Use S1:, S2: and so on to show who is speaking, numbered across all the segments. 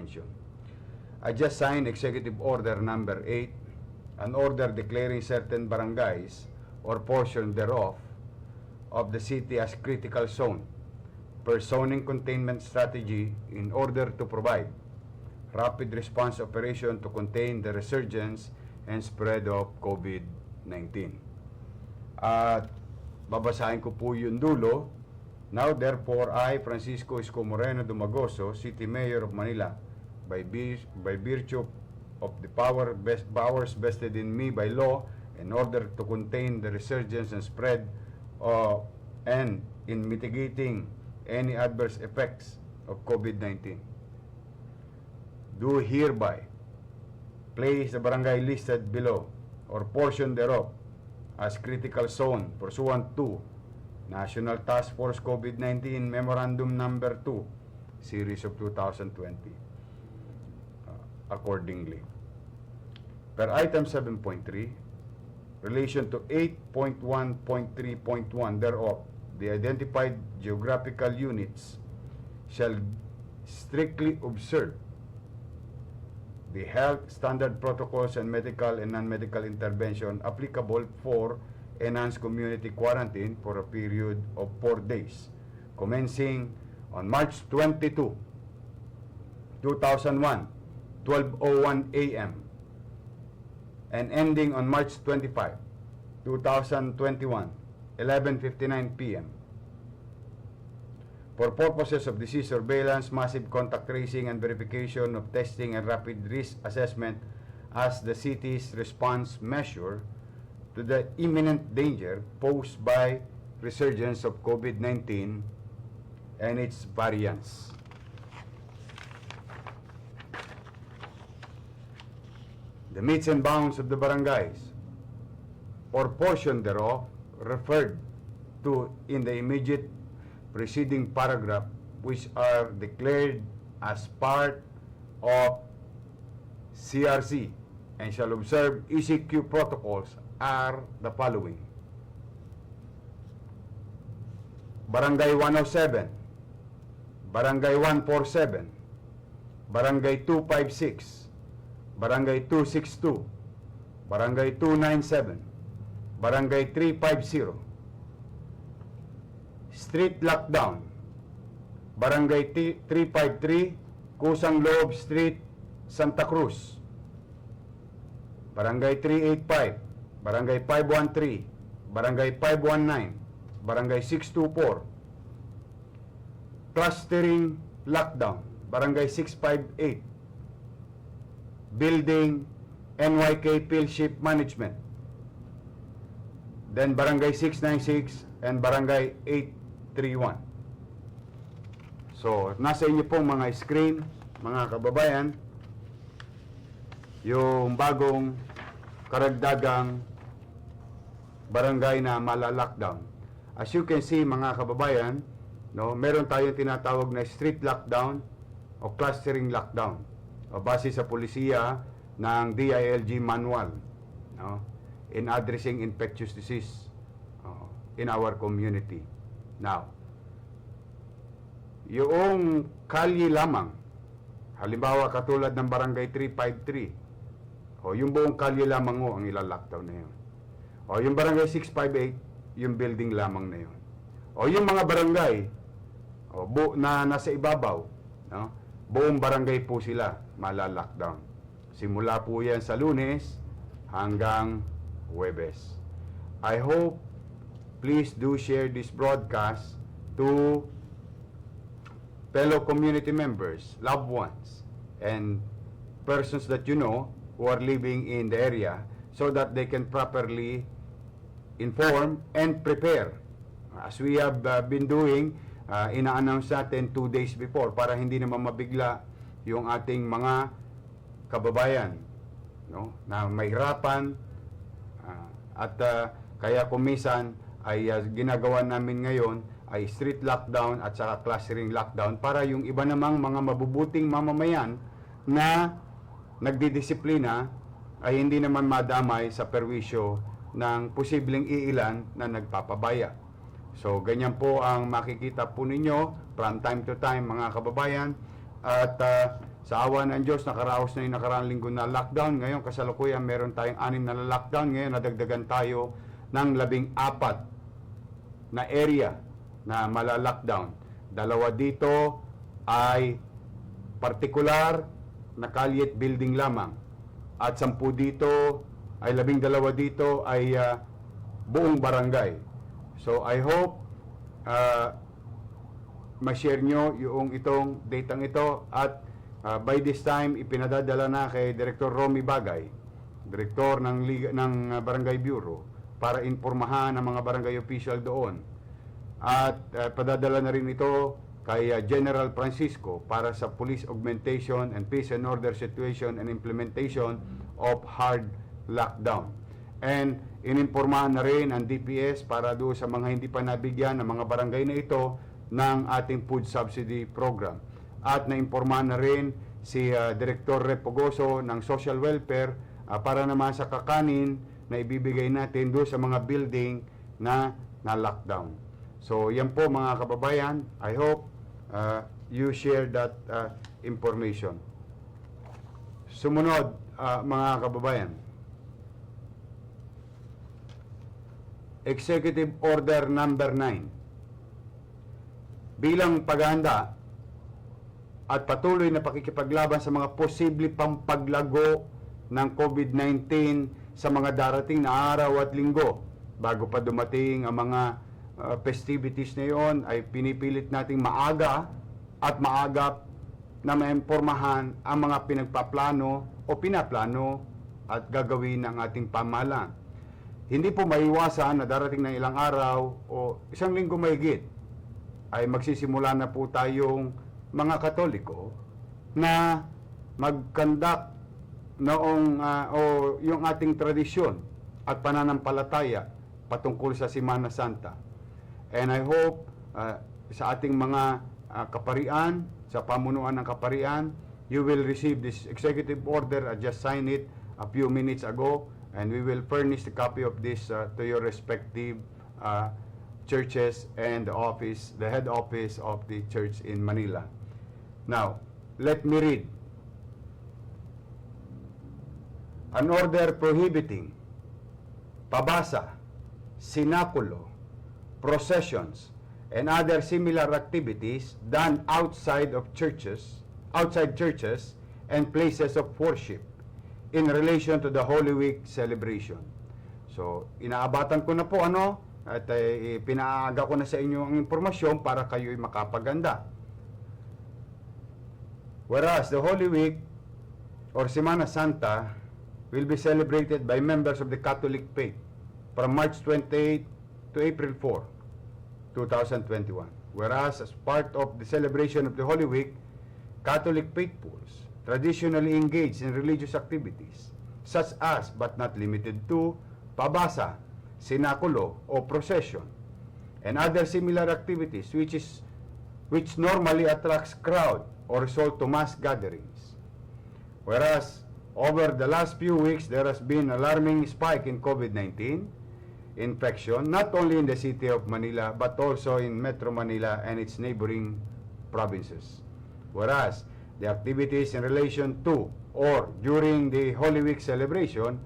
S1: function. I just signed Executive Order Number 8, an order declaring certain barangays or portion thereof of the city as critical zone per zoning containment strategy in order to provide rapid response operation to contain the resurgence and spread of COVID-19. At babasahin ko po yung dulo. Now, therefore, I, Francisco Isko Moreno Dumagoso, City Mayor of Manila, by virtue of the powers vested in me by law in order to contain the resurgence and spread and in mitigating any adverse effects of COVID-19, do hereby place the barangay listed below or portion thereof as critical zone pursuant to National Task Force COVID-19 Memorandum Number 2, Series of 2020, accordingly. Per item 7.3, relation to 8.1.3.1 thereof, the identified geographical units shall strictly observe the health standard protocols and medical and non-medical intervention applicable for enhanced community quarantine for a period of 4 days, commencing on March 22, 2001, 12:01 a.m. and ending on March 25, 2021, 11:59 p.m. for purposes of disease surveillance, massive contact tracing and verification of testing and rapid risk assessment as the city's response measure to the imminent danger posed by resurgence of COVID-19 and its variants. The metes and bounds of the barangays or portion thereof referred to in the immediate preceding paragraph, which are declared as part of CRC and shall observe ECQ protocols are the following: Barangay 107, Barangay 147, Barangay 256, Barangay 262, Barangay 297, Barangay 350. Street lockdown: Barangay 353, Kusang Loob Street, Santa Cruz; Barangay 385, Barangay 513, Barangay 519, Barangay 624. Clustering lockdown: Barangay 658, Building NYK Philship Management, then Barangay 696 and Barangay 831. So, nasa inyo pong mga screen, mga kababayan, yung bagong karagdagang barangay na mala-lockdown. As you can see, mga kababayan, no, meron tayong tinatawag na street lockdown o clustering lockdown o base sa polisiya ng DILG manual, no, in addressing infectious disease in our community. Now, yung kalye lamang, halimbawa katulad ng Barangay 353, yung buong kalye lamang ang ila-lockdown na yun. Yung Barangay 658, yung building lamang na yun. Yung mga barangay na nasa ibabaw, no, buong barangay po sila mala-lockdown. Simula po yan sa Lunes hanggang Huwebes. I hope please do share this broadcast to fellow community members, loved ones, and persons that you know who are living in the area so that they can properly inform and prepare. As we have been doing, ina-announce natin 2 days before para hindi naman mabigla yung ating mga kababayan, no, na mahirapan at kaya kumisan ay ginagawa namin ngayon ay street lockdown at saka clustering lockdown para yung iba namang mga mabubuting mamamayan na nagdidisiplina ay hindi naman madamay sa perwisyo ng posibleng iilan na nagpapabaya. So, ganyan po ang makikita po ninyo from time to time, mga kababayan. At Sa awa ng Diyos, nakaraos na yung nakaraang linggo na lockdown. Ngayon, kasalukuyan, meron tayong 6 na lockdown. Ngayon, nadagdagan tayo ng 14 na area na mala-lockdown. 2 dito ay partikular na kalye at building lamang. At 10 dito, ay 12 dito ay buong barangay. So, I hope ma-share nyo yung itong datang ito at by this time, ipinadadala na kay Director Romy Bagay, Direktor ng Barangay Bureau, para informahan ang mga barangay official doon. At padadala na rin ito kay General Francisco para sa police augmentation and peace and order situation and implementation of hard lockdown. And ininformahan na rin ang DPS para doon sa mga hindi pa nabigyan ng mga barangay na ito ng ating food subsidy program. At naimpormahan na rin si Director Repogoso ng Social Welfare para naman sa kakanin na ibibigay natin doon sa mga building na lockdown. So yan po mga kababayan, I hope you share that information. Sumunod mga kababayan, Executive Order number 9. Bilang paghahanda at patuloy na pakikipaglaban sa mga posible pang paglago ng COVID-19 sa mga darating na araw at linggo. Bago pa dumating ang mga festivities na yon, ay pinipilit nating maaga at maagap na maimpormahan ang mga pinagpaplano o pinaplano at gagawin ng ating pamahalaan. Hindi po maiwasan na darating ng ilang araw o isang linggo mahigit ay magsisimula na po tayong mga Katoliko na mag-conduct noong o yung ating tradisyon at pananampalataya patungkol sa Semana Santa. And I hope sa ating mga kaparian, sa pamunuan ng kaparian, you will receive this executive order. I just signed it a few minutes ago, and we will furnish the copy of this to your respective churches and the head office of the church in Manila. Now, let me read. An order prohibiting pabasa, sinakulo, processions, and other similar activities done outside churches and places of worship in relation to the Holy Week celebration. So, inaabatan ko na po at pinaaga ko na sa inyo ang impormasyon para kayo'y makapaganda. Whereas the Holy Week or Semana Santa will be celebrated by members of the Catholic faith from March 28 to April 4, 2021. Whereas as part of the celebration of the Holy Week, Catholic faithfuls traditionally engage in religious activities such as, but not limited to, pabasa, sinakulo, o procession, and other similar activities which normally attracts crowd or result to mass gatherings. Whereas, over the last few weeks, there has been alarming spike in COVID-19 infection, not only in the city of Manila, but also in Metro Manila and its neighboring provinces. Whereas, the activities in relation to or during the Holy Week celebration,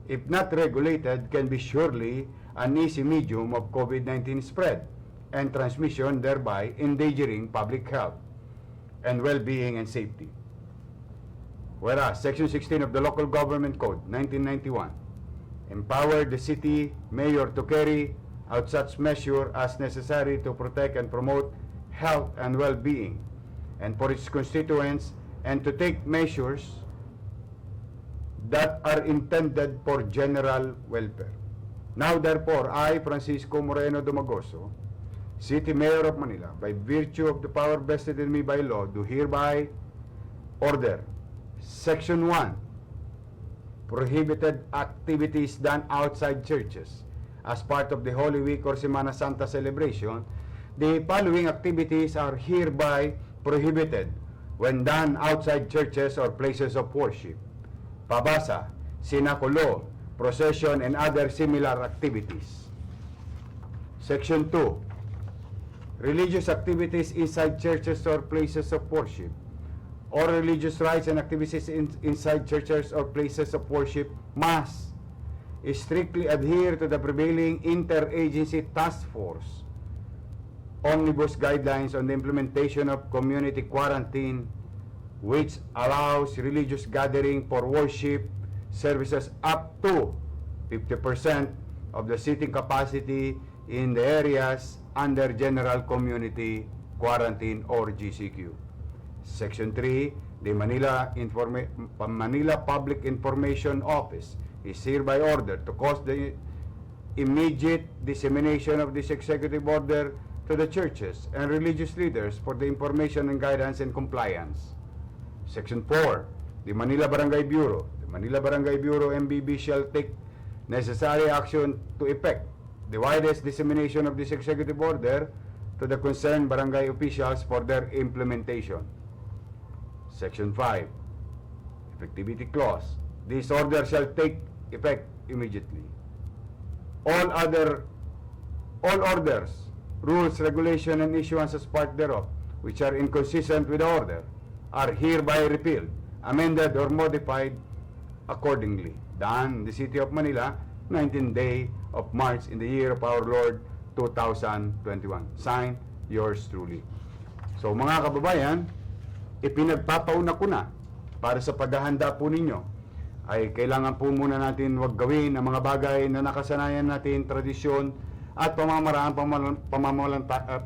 S1: if not regulated, can be surely an easy medium of COVID-19 spread and transmission, thereby endangering public health and well-being and safety. Whereas, Section 16 of the Local Government Code, 1991, empowered the city mayor to carry out such measure as necessary to protect and promote health and well-being and for its constituents, and to take measures that are intended for general welfare. Now, therefore, I, Francisco Moreno Dumagoso, City Mayor of Manila, by virtue of the power vested in me by law, do hereby order Section 1, prohibited activities done outside churches as part of the Holy Week or Semana Santa celebration. The following activities are hereby prohibited when done outside churches or places of worship: pabasa, sinakulo, procession, and other similar activities. Section 2, religious activities inside churches or places of worship. All religious rites and activities inside churches or places of worship must strictly adhere to the prevailing interagency task force omnibus guidelines on the implementation of community quarantine, which allows religious gathering for worship services up to 50% of the seating capacity in the areas under General Community Quarantine or GCQ. Section 3, the Manila Public Information Office is hereby ordered to cause the immediate dissemination of this executive order to the churches and religious leaders for the information and guidance and compliance. Section 4, the Manila Barangay Bureau MBB shall take necessary action to effect the widest dissemination of this executive order to the concerned barangay officials for their implementation. Section 5, Effectivity Clause. This order shall take effect immediately. All orders, rules, regulation, and issuance as part thereof, which are inconsistent with the order, are hereby repealed, amended, or modified accordingly. Done in the City of Manila, 19th day of March in the year of our Lord 2021. Signed, yours truly. So mga kababayan, ipinagpapauna ko na para sa paghahanda po ninyo ay kailangan po muna natin wag gawin ang mga bagay na nakasanayan natin, tradisyon at pamamaraan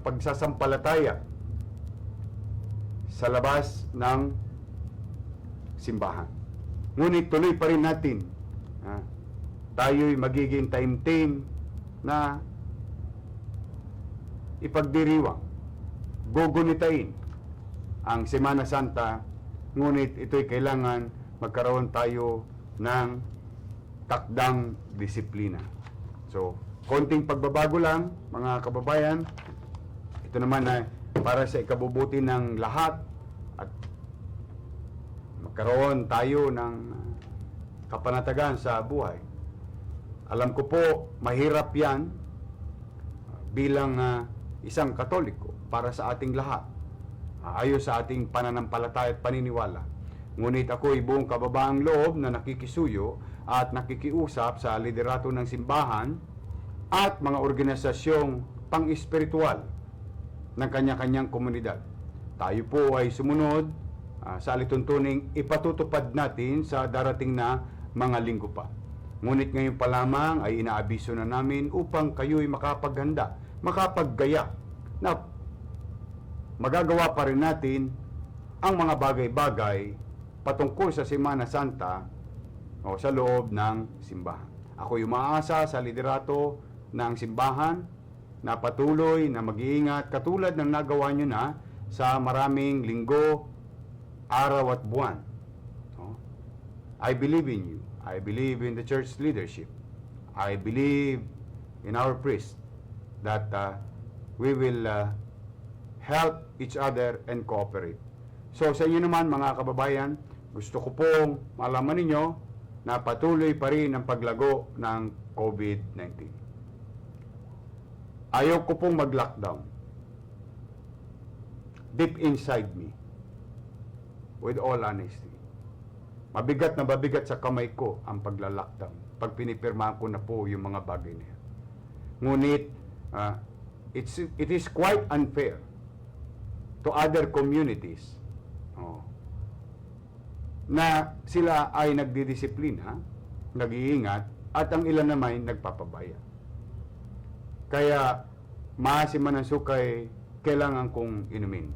S1: pagsasampalataya sa labas ng simbahan. Ngunit tuloy pa rin natin, tayo'y magiging taimtim na ipagdiriwang, gugunitain ang Semana Santa, ngunit ito'y kailangan magkaroon tayo ng takdang disiplina. So, konting pagbabago lang, mga kababayan. Ito naman ay para sa ikabubuti ng lahat at magkaroon tayo ng kapanatagan sa buhay. Alam ko po, mahirap yan bilang isang Katoliko para sa ating lahat. Ayon sa ating pananampalataya at paniniwala. Ngunit ako'y buong kababaang loob na nakikisuyo at nakikiusap sa liderato ng simbahan at mga organisasyong pang-espiritual ng kanya-kanyang komunidad. Tayo po ay sumunod sa alituntuning ipatutupad natin sa darating na mga linggo pa. Ngunit ngayon pa lamang ay inaabiso na namin upang kayo'y makapaghanda, makapaggaya na magagawa pa rin natin ang mga bagay-bagay patungkol sa Semana Santa o sa loob ng simbahan. Ako'y umaasa sa liderato ng simbahan na patuloy na mag-iingat katulad ng nagawa nyo na sa maraming linggo, araw at buwan. I believe in you. I believe in the church leadership. I believe in our priest that we will help each other and cooperate. So sa inyo naman mga kababayan, gusto ko pong malaman ninyo na patuloy pa rin ang paglago ng COVID-19. Ayaw ko pong mag-lockdown. Deep inside me, with all honesty, mabigat na mabigat sa kamay ko ang pagla-lockdown pag pinipirmahan ko na po yung mga bagay na yan. Ngunit it is quite unfair to other communities na sila ay nagdidisiplina, nag-iingat, at ang ilan naman nagpapabaya. Kaya, maasim man ang sukay, kailangan kong inumin.